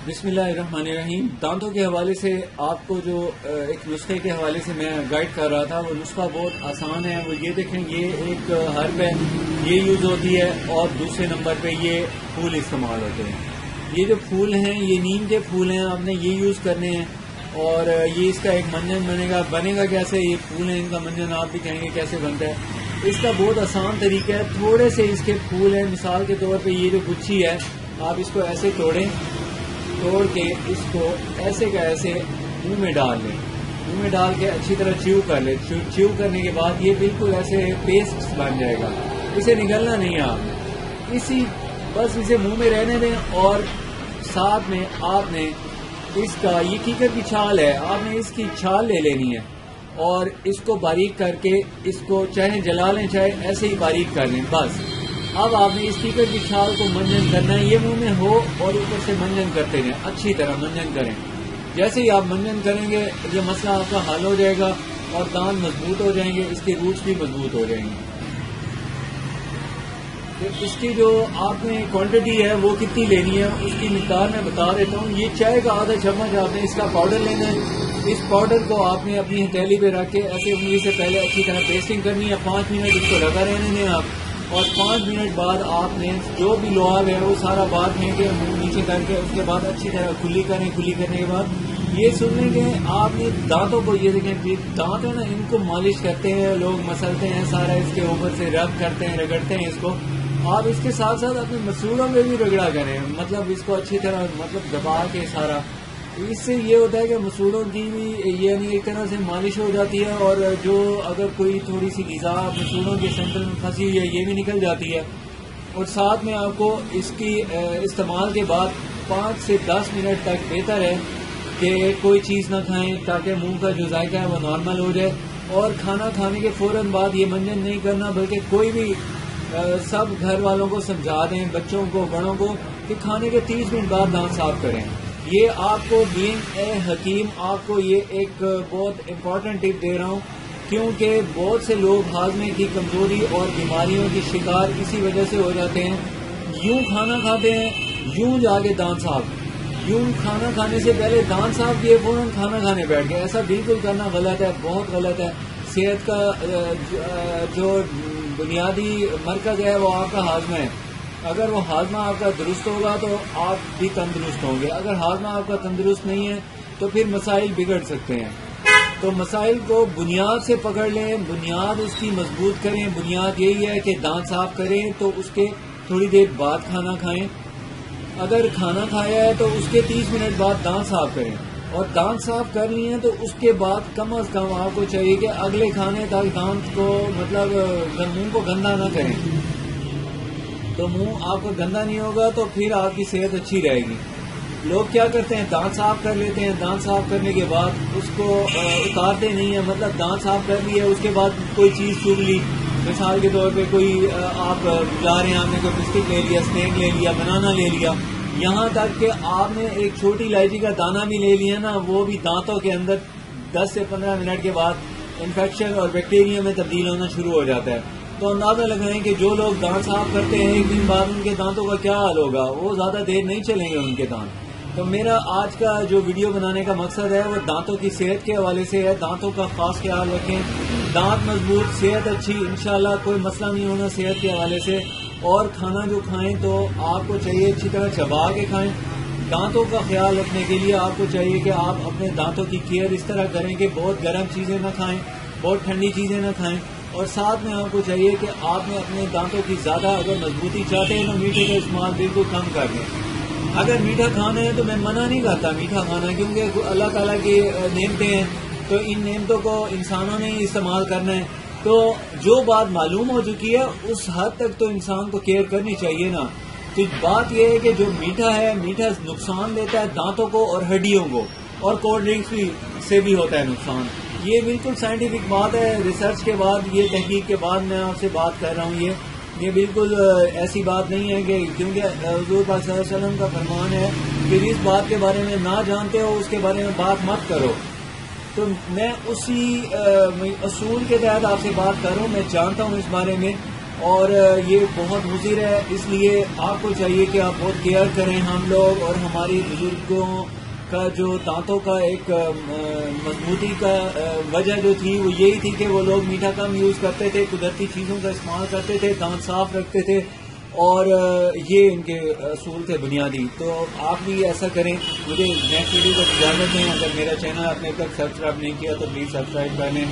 بسم اللہ الرحمن الرحیم. دانتوں کے حوالے سے آپ کو جو ایک نسخے کے حوالے سے میں گائیڈ کر رہا تھا، وہ نسخہ بہت آسان ہے. وہ یہ دیکھیں، یہ ایک حرف ہے، یہ یوز ہوتی ہے، اور دوسرے نمبر پہ یہ پھول استعمال ہوتے ہیں. یہ جو پھول ہیں یہ نیم کے پھول ہیں، آپ نے یہ یوز کرنے ہیں. اور یہ اس کا ایک منجن بنے گا کیسے؟ یہ پھول ہیں، ان کا منجن آپ بھی کہیں گے کیسے بنتا ہے. اس کا بہت آسان طریقہ ہے. تھوڑے سے اس کے پھول ہیں، مثال کے طور پہ یہ جو گچھی ہے، آپ اس کو ایسے توڑ کے اس کو ایسے کا ایسے منہ میں ڈال لیں. منہ میں ڈال کے اچھی طرح چیو کر لیں. چیو کرنے کے بعد یہ بالکل ایسے پیسٹ بن جائے گا. اسے نگلنا نہیں ہے آپ نے، بس اسے منہ میں رہنے دیں. اور ساتھ میں آپ نے اس کا، یہ کیکر کی چھال ہے، آپ نے اس کی چھال لے لینی ہے اور اس کو باریک کر کے اس کو چاہے جلا لیں چاہے ایسے ہی باریک کر لیں. بس اب آپ نے اس کیکر کی چھال کو منجن کرنا ہے. یہ منہ میں ہو اور اوپر سے منجن کرتے ہیں، اچھی طرح منجن کریں. جیسے ہی آپ منجن کریں گے یہ مسئلہ آپ کا حل ہو جائے گا اور دانت مضبوط ہو جائیں گے، اس کے روٹس بھی مضبوط ہو جائیں گے. اس کی جو آپ نے کوانٹٹی ہے وہ کتنی لینی ہے اس کی مقدار میں بتا دیتا ہوں. یہ چائے کا آدھا چمچ آپ نے اس کا پاؤڈر لینا ہے. اس پاؤڈر کو آپ نے اپنی ہتھیلی پہ رکھ کے ایسے انگلی سے پہلے اچھی طرح پیسٹنگ کرنی ہے. 5 منٹ اس کو لگا رہنے دیں آپ، اور 5 منٹ بعد آپ نے جو بھی لعاب ہے وہ سارا بعد میں کے منہ نیچے کر کے اس کے بعد اچھی طرح کھلی کریں. کھلی کرنے کے بعد یہ سن لیں کہ آپ نے دانتوں کو، یہ دیکھیں دانت ہے نا، ان کو مالش کرتے ہیں لوگ، مسلتے ہیں سارا، اس کے اوپر سے رب کرتے ہیں، رگڑتے ہیں اس کو. آپ اس کے ساتھ ساتھ اپنے مسوڑوں میں بھی رگڑا کریں، مطلب اس کو اچھی طرح دبا کے سارا. اس سے یہ ہوتا ہے کہ مسوڑوں کی بھی یعنی ایک طرح سے مالش ہو جاتی ہے، اور جو اگر کوئی تھوڑی سی غذا مسوڑوں کے سینٹر میں پھنسی ہوئی ہے یہ بھی نکل جاتی ہے. اور ساتھ میں آپ کو اس کی استعمال کے بعد 5 سے 10 منٹ تک بہتر ہے کہ کوئی چیز نہ کھائیں تاکہ منہ کا جو ذائقہ ہے وہ نارمل ہو جائے. اور کھانا کھانے کے فوراً بعد یہ منجن نہیں کرنا، بلکہ کوئی بھی سب گھر والوں کو سمجھا دیں، بچوں کو، بڑوں کو، کہ کھانے کے 30 منٹ بعد دانت صاف کریں. یہ آپ کو بینگ اے حکیم آپ کو یہ ایک بہت امپورٹنٹ ٹپ دے رہا ہوں، کیونکہ بہت سے لوگ ہاضمے کی کمزوری اور بیماریوں کی شکار اسی وجہ سے ہو جاتے ہیں. یوں کھانا کھاتے ہیں، یوں جا کے دانت صاف، یوں کھانا کھانے سے پہلے دانت صاف کیے فوراً کھانا کھانے بیٹھ گئے. ایسا بالکل کرنا غلط ہے، بہت غلط ہے. صحت کا جو بنیادی مرکز ہے وہ آپ کا ہاضمہ ہے. اگر وہ ہاضمہ آپ کا درست ہوگا تو آپ بھی تندرست ہوں گے. اگر ہاضمہ آپ کا تندرست نہیں ہے تو پھر مسائل بگڑ سکتے ہیں. تو مسائل کو بنیاد سے پکڑ لیں، بنیاد اس کی مضبوط کریں. بنیاد یہی ہے کہ دانت صاف کریں تو اس کے تھوڑی دیر بعد کھانا کھائیں. اگر کھانا کھایا ہے تو اس کے 30 منٹ بعد دانت صاف کریں. اور دانت صاف کر لیے ہیں تو اس کے بعد کم از کم آپ کو چاہیے کہ اگلے کھانے تک دانت کو منہ کو گندا نہ کریں. تو منہ آپ کو گندا نہیں ہوگا تو پھر آپ کی صحت اچھی رہے گی. لوگ کیا کرتے ہیں، دانت صاف کر لیتے ہیں، دانت صاف کرنے کے بعد اس کو اتارتے نہیں ہیں. مطلب دانت صاف کر لیے، اس کے بعد کوئی چیز چگ لی، مثال کے طور پہ کوئی آپ جا رہے ہیں، آپ نے کوئی بسکٹ لے لیا، اسنیک لے لیا، بنانا لے لیا، یہاں تک کہ آپ نے ایک چھوٹی الائچی کا دانہ بھی لے لیا نا، وہ بھی دانتوں کے اندر 10 سے 15 منٹ کے بعد انفیکشن اور بیکٹیریا میں تبدیل ہونا شروع ہو جاتا ہے. تو اندازہ لگائیں کہ جو لوگ دانت صاف کرتے ہیں ایک دن بعد ان کے دانتوں کا کیا حال ہوگا. وہ زیادہ دیر نہیں چلیں گے ان کے دانت. تو میرا آج کا جو ویڈیو بنانے کا مقصد ہے وہ دانتوں کی صحت کے حوالے سے ہے. دانتوں کا خاص خیال رکھیں، دانت مضبوط، صحت اچھی، انشاءاللہ کوئی مسئلہ نہیں ہونا صحت کے حوالے سے. اور کھانا جو کھائیں تو آپ کو چاہیے اچھی طرح چبا کے کھائیں. دانتوں کا خیال رکھنے کے لیے آپ کو چاہیے کہ آپ اپنے دانتوں کی کیئر اس طرح کریں کہ بہت گرم چیزیں نہ کھائیں، بہت ٹھنڈی چیزیں نہ کھائیں. اور ساتھ میں آپ کو چاہیے کہ آپ نے اپنے دانتوں کی زیادہ اگر مضبوطی چاہتے ہیں تو میٹھے کا استعمال بالکل کم کر دیں. اگر میٹھا کھانا ہے تو میں منع نہیں کرتا میٹھا کھانا، کیونکہ اللہ تعالیٰ کی نعمتیں ہیں تو ان نعمتوں کو انسانوں نے ہی استعمال کرنا ہے. تو جو بات معلوم ہو چکی ہے اس حد تک تو انسان کو کیئر کرنی چاہیے نا. تو بات یہ ہے کہ جو میٹھا ہے، میٹھا نقصان دیتا ہے دانتوں کو اور ہڈیوں کو، اور کولڈ ڈرنکس سے بھی ہوتا ہے نقصان. یہ بالکل سائنٹیفک بات ہے، ریسرچ کے بعد، یہ تحقیق کے بعد میں آپ سے بات کر رہا ہوں. یہ بالکل ایسی بات نہیں ہے کہ کیونکہ حضور پاک صلی اللہ علیہ وسلم کا فرمان ہے کہ اس بات کے بارے میں نہ جانتے ہو اس کے بارے میں بات مت کرو. تو میں اسی اصول کے تحت آپ سے بات کر رہا ہوں. میں جانتا ہوں اس بارے میں اور یہ بہت مضر ہے. اس لیے آپ کو چاہیے کہ آپ بہت کیئر کریں ہم لوگ. اور ہماری بزرگوں کا جو دانتوں کا ایک مضبوطی کا وجہ جو تھی وہ یہی تھی کہ وہ لوگ میٹھا کم یوز کرتے تھے, قدرتی چیزوں کا استعمال کرتے تھے, دانت صاف رکھتے تھے, اور یہ ان کے اصول تھے بنیادی. تو آپ بھی ایسا کریں. مجھے نیکسٹ ویڈیو کو اجازت دیں. اگر میرا چینل آپ نے اب تک سبسکرائب نہیں کیا تو پلیز سبسکرائب کر لیں.